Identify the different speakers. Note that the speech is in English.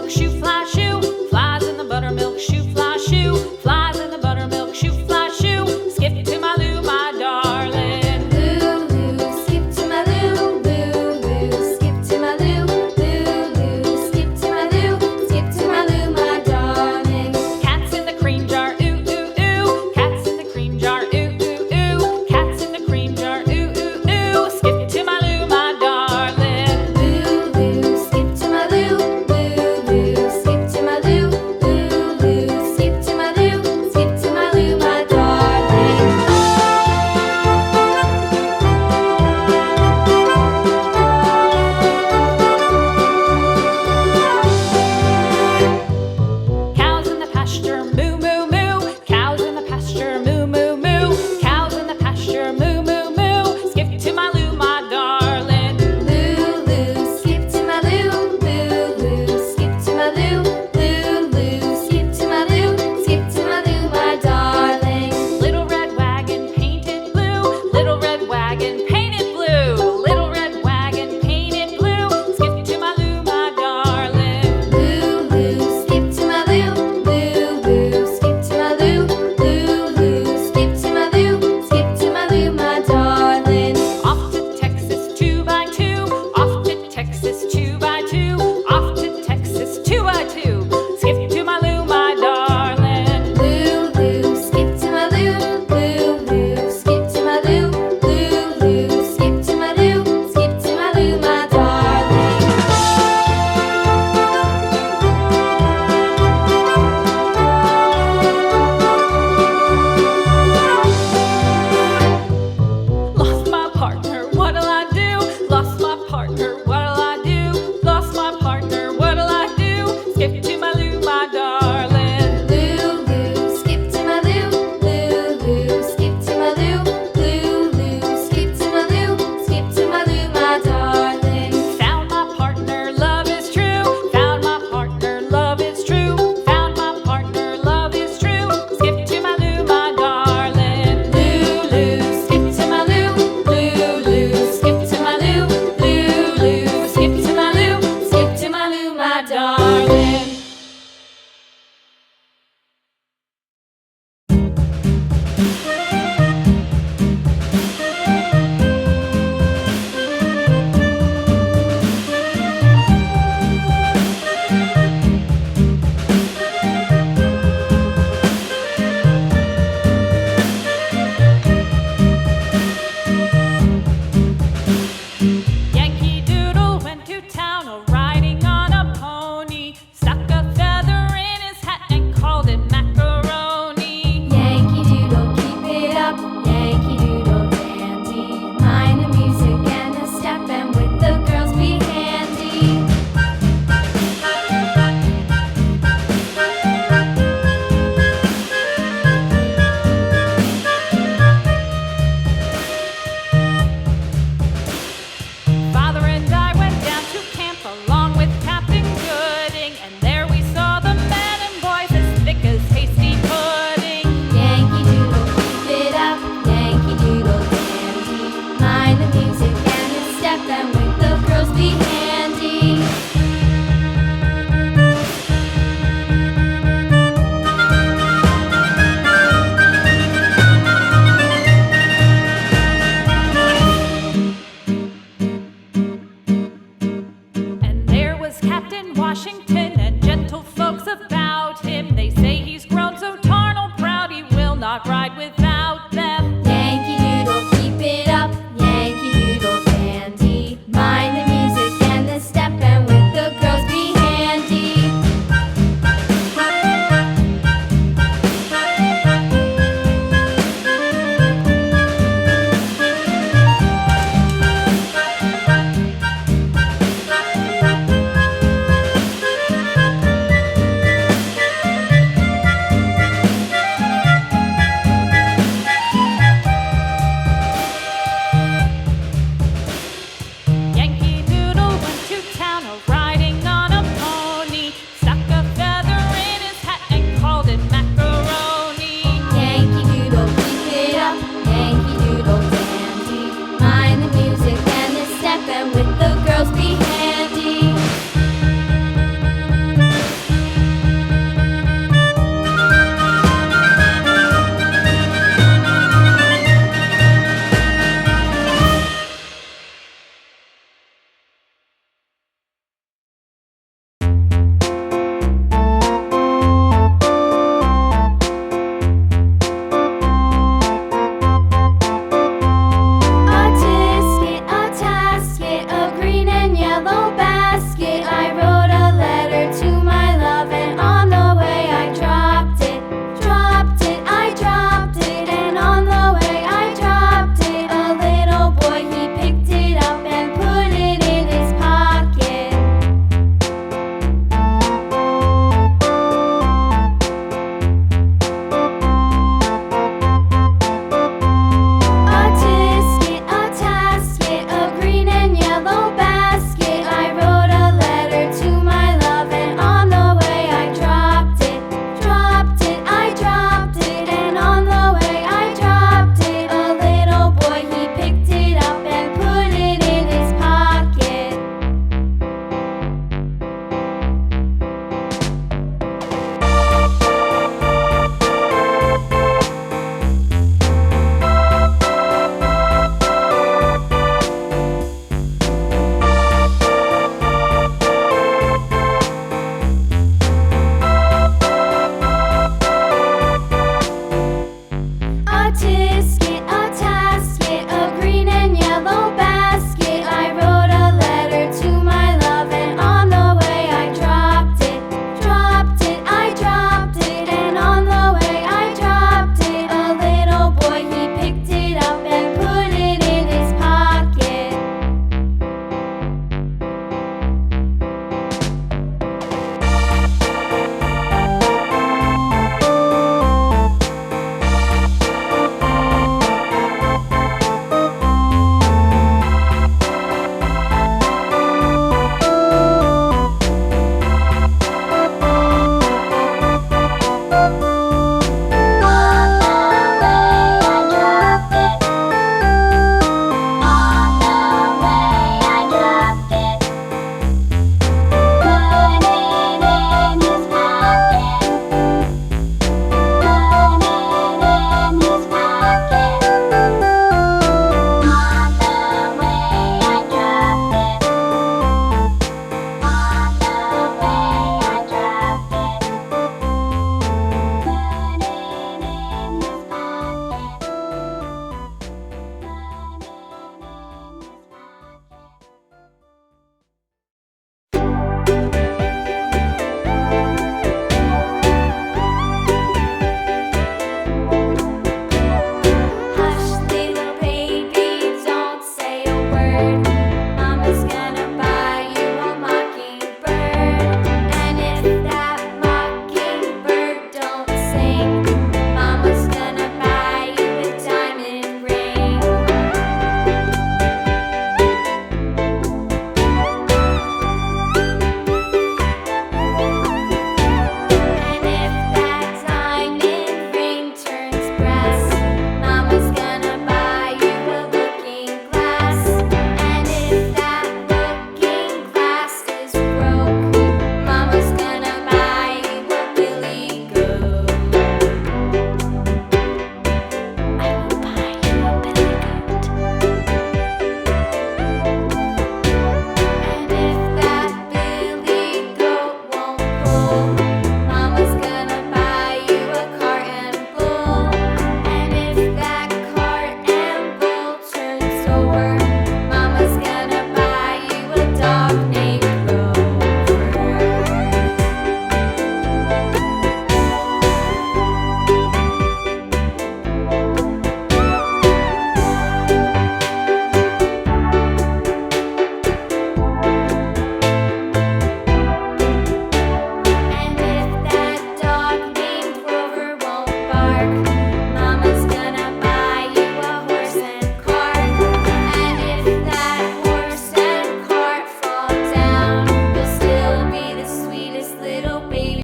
Speaker 1: buttermilk shoe, fly shoe. Flies in the buttermilk shoe, fly shoe. Flies in the buttermilk shoe, fly shoe. Skip to my Lou, my darling.
Speaker 2: Lou, skip to my Lou, Lou, skip to my Lou, Lou, skip to my Lou, skip to my Lou, my darling.
Speaker 1: Cats in the cream jar, ooh, ooh, ooh. Cats in the cream jar, ooh, ooh, ooh. Cats in the cream jar, ooh, ooh, ooh. Skip to my Lou, my darling.
Speaker 2: Lou, skip to my Lou, Lou, skip to my Lou, Lou, skip to my Lou, skip to my Lou, my darling.
Speaker 1: Cows in the pasture, moo, moo, moo. Cows in the pasture, moo, moo, moo. Cows in the pasture, moo, moo, moo. Skip to my Lou, my darling.
Speaker 2: Lou, skip to my Lou, Lou, skip to my Lou, Lou, skip to my Lou, skip to my Lou, my darling.
Speaker 1: Little red wagon painted blue. Little red wagon painted blue. Little red wagon painted blue. Skip to my Lou, my darling.
Speaker 2: Lou, skip to my Lou, Lou, skip to my Lou, Lou, skip to my Lou, skip to my Lou, my darling.
Speaker 1: Off to Texas 2x2. Off to Texas 2x2. Off to Texas 2x2. Skip to my Lou, my darling.
Speaker 2: Lou, skip to my Lou, Lou, skip to my Lou, Lou, skip to my Lou, skip to my Lou, my darling.
Speaker 1: Lost my partner, what'll I do? Lost my partner, what'll I do? Lost my partner, what'll I do? Skip to my Lou, my darling.
Speaker 2: Lou, skip to my Lou, Lou, skip to my Lou, Lou, skip to my Lou, skip to my Lou, my darling.
Speaker 1: Found my partner, love is true. Found my partner, love is true. Found my partner, love is true. Skip to my Lou, my darling. Lou, skip to my Lou. Lou, skip to my Lou. Lou, skip to my Lou. Skip to my Lou, my darling. Yankee Doodle went to town riding on a pony. Stuck a feather in his hat and called it macaroni.
Speaker 2: Yankee Doodle, keep it up, Yankee Doodle dandy. Mind the music and the step, and with the girls be handy.
Speaker 1: Father and I went down to camp along with Captain Gooding, and there we saw the men and boys as thick as hasty pudding.
Speaker 2: Yankee Doodle, keep it up, Yankee Doodle dandy. Mind the music and the step, and with the girls be handy.
Speaker 1: And there was Captain Washington and